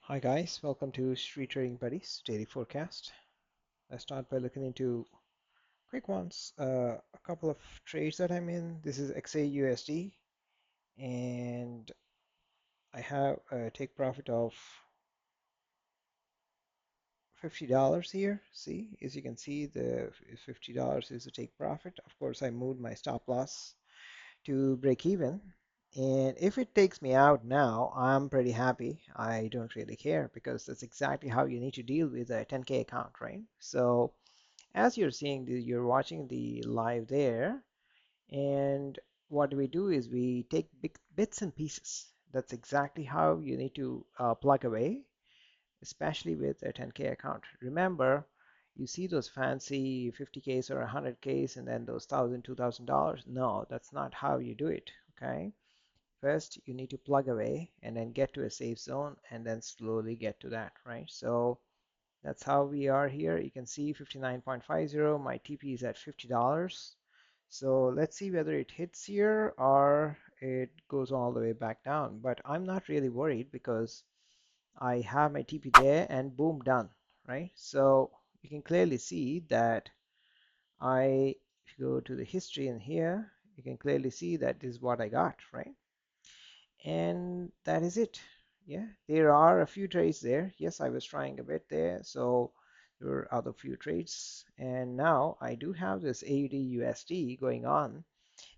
Hi guys, welcome to Street Trading Buddies Daily Forecast. Let's start by looking into quick ones. A couple of trades that I'm in. This is XAUUSD, and I have a take profit of $50 here. See, as you can see, the $50 is the take profit. Of course, I moved my stop loss to break even. And if it takes me out now, I'm pretty happy. I don't really care because that's exactly how you need to deal with a 10K account, right? So as you're seeing, you're watching the live there, and what we do is we take big bits and pieces. That's exactly how you need to plug away, especially with a 10K account. Remember, you see those fancy 50Ks or 100Ks and then those $1,000, $2,000. No, that's not how you do it. Okay. First, you need to plug away and then get to a safe zone and then slowly get to that, right? So that's how we are here. You can see 59.50. My TP is at $50. So let's see whether it hits here or it goes all the way back down. But I'm not really worried because I have my TP there and boom, done, right? So you can clearly see that if you go to the history in here, you can clearly see that this is what I got, right? And that is it. Yeah, there are a few trades there. Yes, I was trying a bit there, so there were other few trades, and now I do have this AUD USD going on,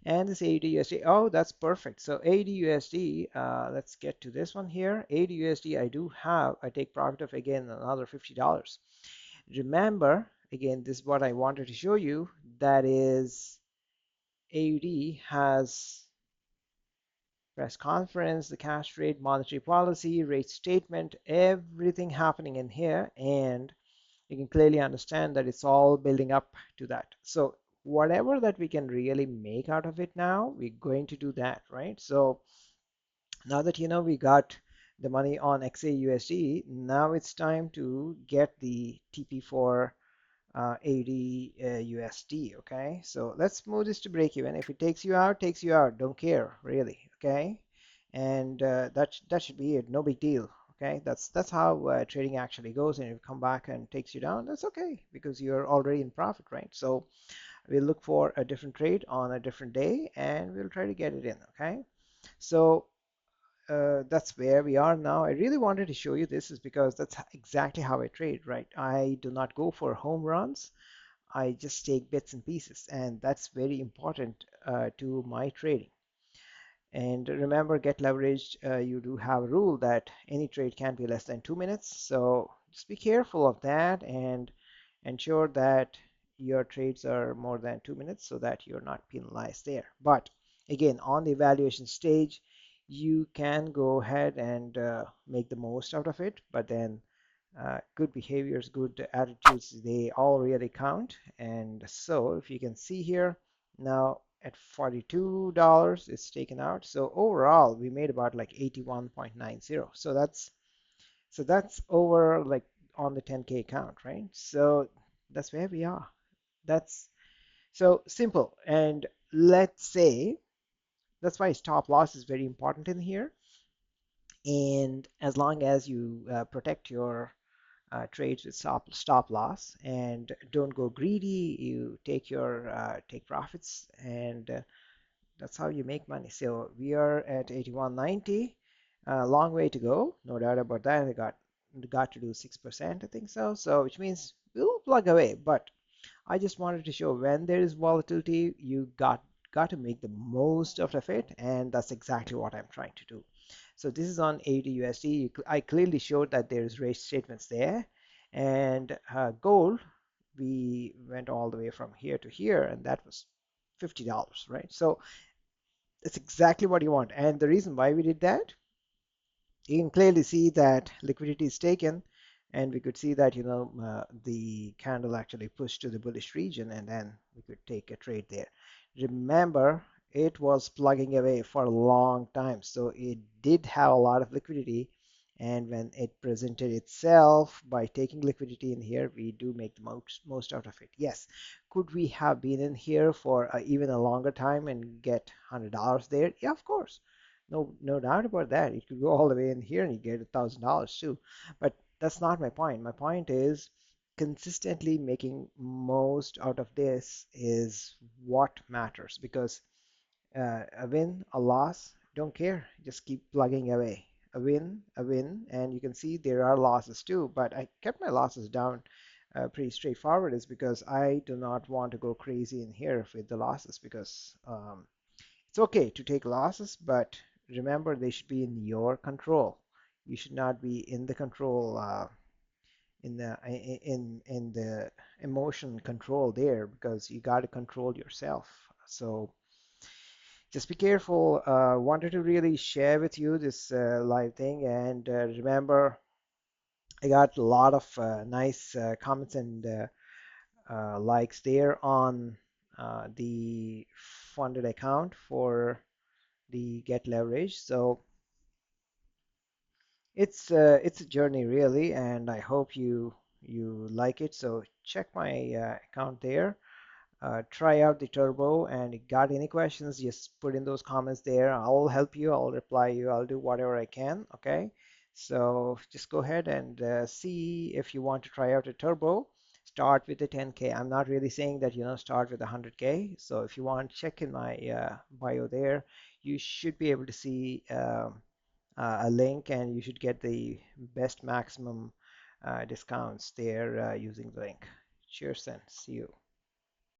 and this AUD USD, oh, that's perfect. So AUD USD, let's get to this one here. AUD USD, I do have I take profit of again another $50. Remember, again, this is what I wanted to show you, that is AUD has press conference, the cash rate, monetary policy, rate statement, everything happening in here. And you can clearly understand that it's all building up to that. So whatever that we can really make out of it now, we're going to do that, right? So now that you know we got the money on XAUUSD, now it's time to get the TP for AUD USD. Okay, so let's move this to break even. If it takes you out, takes you out. Don't care really. Okay, and that should be it. No big deal. Okay, that's how trading actually goes. And if you come back and takes you down, that's okay because you're already in profit, right? So we'll look for a different trade on a different day, and we'll try to get it in. Okay, so that's where we are now. I really wanted to show you this is because that's exactly how I trade, right? I do not go for home runs. I just take bits and pieces, and that's very important to my trading. And remember, get leveraged. You do have a rule that any trade can't be less than 2 minutes. So just be careful of that and ensure that your trades are more than 2 minutes so that you're not penalized there. But again, on the evaluation stage, you can go ahead and make the most out of it. But then good behaviors, good attitudes, they all really count. And so if you can see here now at $42 it's taken out. So overall we made about like 81.90. So that's over like on the 10K account, right? So that's where we are. That's so simple. And let's say that's why stop loss is very important in here. And as long as you protect your trades with stop loss and don't go greedy, you take profits, and that's how you make money. So we are at 81.90, a long way to go, no doubt about that. I got to do 6%, I think so. So which means we'll plug away. But I just wanted to show when there is volatility, you got to make the most out of it, and that's exactly what I'm trying to do. So this is on AUDUSD. I clearly showed that there's rate statements there, and gold, we went all the way from here to here, and that was $50, right? So that's exactly what you want. And the reason why we did that, you can clearly see that liquidity is taken, and we could see that the candle actually pushed to the bullish region, and then we could take a trade there. Remember, it was plugging away for a long time, so it did have a lot of liquidity. And when it presented itself by taking liquidity in here, we do make the most out of it. Yes, could we have been in here for even a longer time and get $100 there? Yeah, of course. No doubt about that. It could go all the way in here and you get $1,000 too. But that's not my point. My point is consistently making most out of this is what matters, because a win, a loss, don't care. Just keep plugging away. A win, and you can see there are losses too. But I kept my losses down pretty straightforward, is because I do not want to go crazy in here with the losses, because it's okay to take losses, but remember they should be in your control. You should not be in the control in the emotion control there, because you got to control yourself. So just be careful. Wanted to really share with you this live thing, and remember, I got a lot of nice comments and likes there on the funded account for the Get Leverage. So it's a journey really, and I hope you like it. So check my account there. Try out the turbo, and if you got any questions, just put in those comments there. I'll help you, I'll reply you, I'll do whatever I can. Okay, so just go ahead and see if you want to try out a turbo. Start with the 10K. I'm not really saying that start with 100K. So if you want, check in my bio there. You should be able to see a link, and you should get the best maximum discounts there using the link. Cheers and see you.